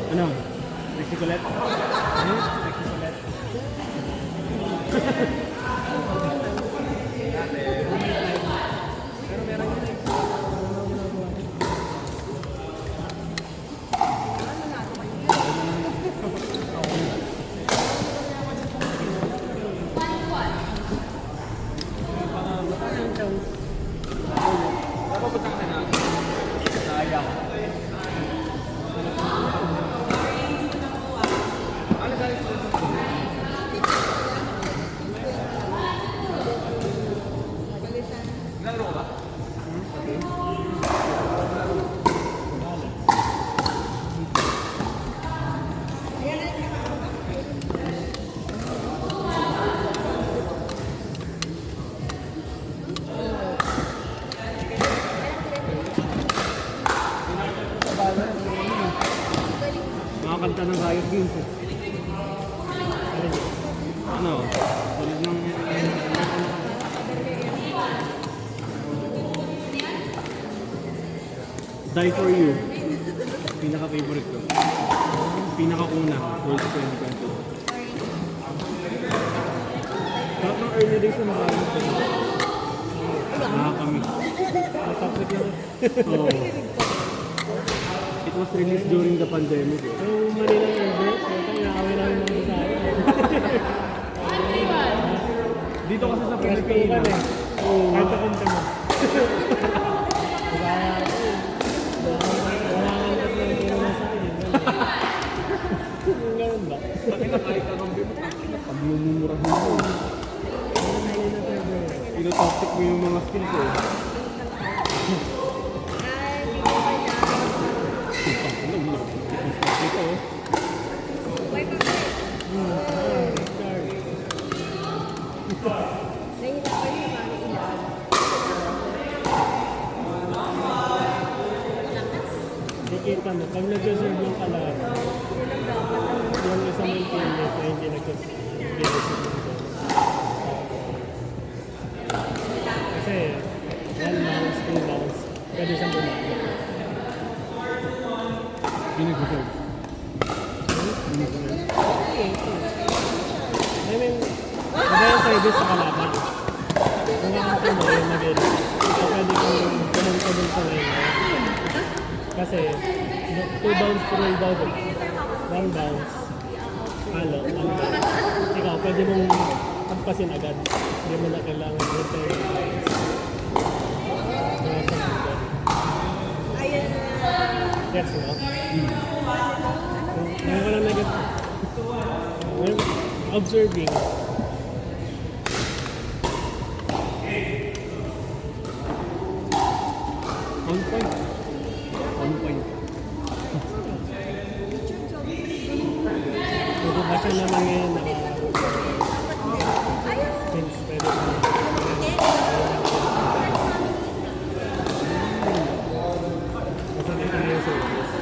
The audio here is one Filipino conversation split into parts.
Ano? Mexicolet? Mexicolet. Pero meron yun eh. Napapunta ka na. Sayang. Ano guys? Nalaro ka ba? Makakanta ng Riot Games eh. Ano? Tulad ng... Die For You. Pinaka-favorite ko. Pinaka-una. World 2020. Lahat ng early days na maraming ko. Nakakami. Natapos yun. Oo. It was released during the pandemic. Yung Manila Airport, inaaway namin mga tayo. Dito kasi sa Pilipinas Pilipinas. eh. Kahit sa kunti mo. Kaya wala nga lang na yung sa akin. Yung ganun ba? Pati na kahit anong bimo, pagmumurahin mo. Ino-toxic mo yung mga skills eh. Ito oh. Nakikita mo, pag nag-reserve ng kalahari, yung isang maintenance na hindi nag-reserve ng kasi 1 bounce, 2 bounce, pwede siyang bumalik. Pinag-reserve. I mean, maganda service sa kalaban. Kung kakanta mo yung mag-edit, so pwede kong pumunta dun sa line. Kasi, 2 bounce to roll down, 1 bounce, halo, 1 bounce. Ikaw, pwede mong pagpasin agad. Hindi mo na kailangan return yung bounce. Kaya sa mga gets mo? Ngayon ko lang nag-get. Observing. On point. On point. Pwede ba siya naman ngayon since pwede pa. Basta dito na yung service.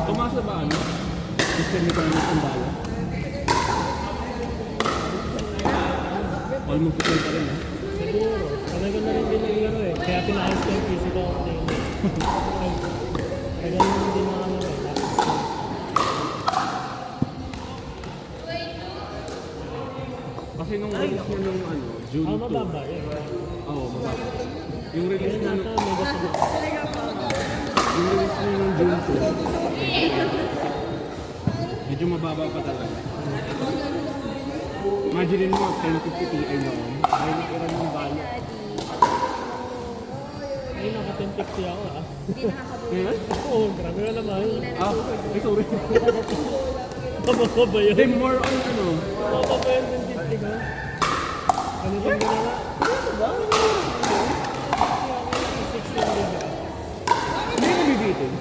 Tumasa ba ano? System nito ng sandala? Almost the same pa rin eh. Siguro. Talaga na rin din naglaro eh. Kaya pinaayos ko yung PC ko. Kaya ganun din nakalaro eh. Kasi nung release niya nung ano, June 2. Mababa eh. Oo, mababa. Yung release Ayun niya nata, nung... mega pa. Yung release niya nung June 2. Medyo mababa pa talaga. Imagine mo, 1050 Ti noon. Ay, nakiran yung value. Ay, naka-1050 ako ah. Ngayon? Oo, grabe ka naman. Ah, ay sorry. Mababa ba yun? Then more on ano, Mababa ba yun 1050 ko? Ano bang ginala? Ano ba? 16 din ba? hindi ko bibitin.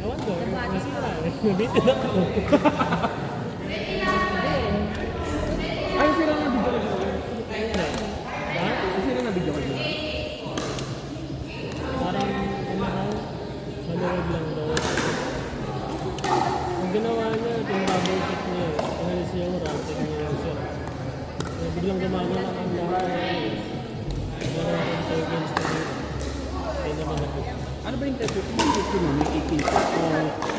Ewan ko. Mas Nabitin ako. Ay, sila na video ko dyan. Ha? Sila na video ko dyan. Parang ano raw, manood lang raw. Ang ginawa niya, tinrabble check niya. Inalis niya yung RAM, check niya lang siya. Biglang gumagana ang lahat na yun. Meron ang intelligence na yun. Kaya naman ako. Ano ba yung test? Yung test mo, may 18 o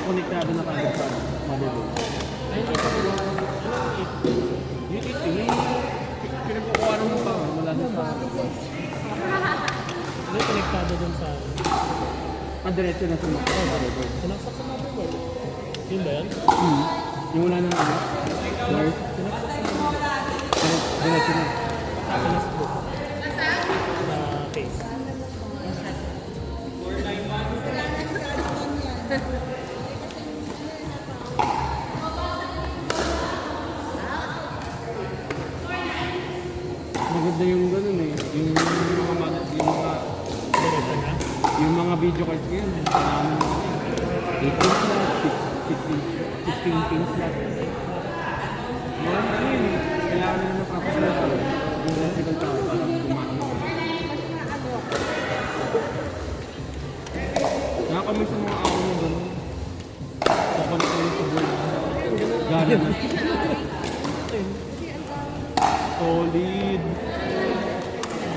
konektado na kagad sa motherboard? Ay, hindi ko ano ang 8? Yung 18, yung pinagkukuha mo pa mula sa Hindi, konektado dun sa diretso na sa motherboard. sinaksak sa motherboard. Yun ba yan? Yung wala na ano? Wires? Sinaksak sa motherboard. Diretso na. Sinasbook. Sa case. Maganda yung gano'n eh. Yung Diretso na. yung mga video cards ngayon. Kailangan mo 18 slot, 16 pin slot. Yan, ano yun eh. Kailangan na napapasalato. Yung electrical tower para gumana. Nakakamiss ang mga ako mo gano'n. Kapalit ulit sa board. Gana na. Solid.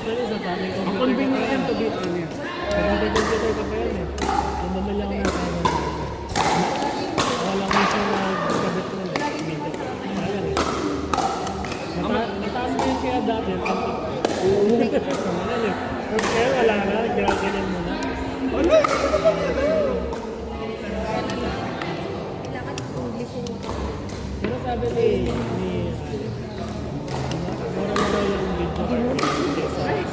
Actually, sa taming Ang computer ko pa yan. convenient to be honest. Sa taming computer ko pa yan eh. Namamali ako ng tawag. Wala ko siya nagkabit ko na eh. Minit ko. Sayang eh. Nataas mo yun kaya dati. Oo. Ano eh. Pero kaya wala na. Ginagalan mo na. Wala! Pero sabi ni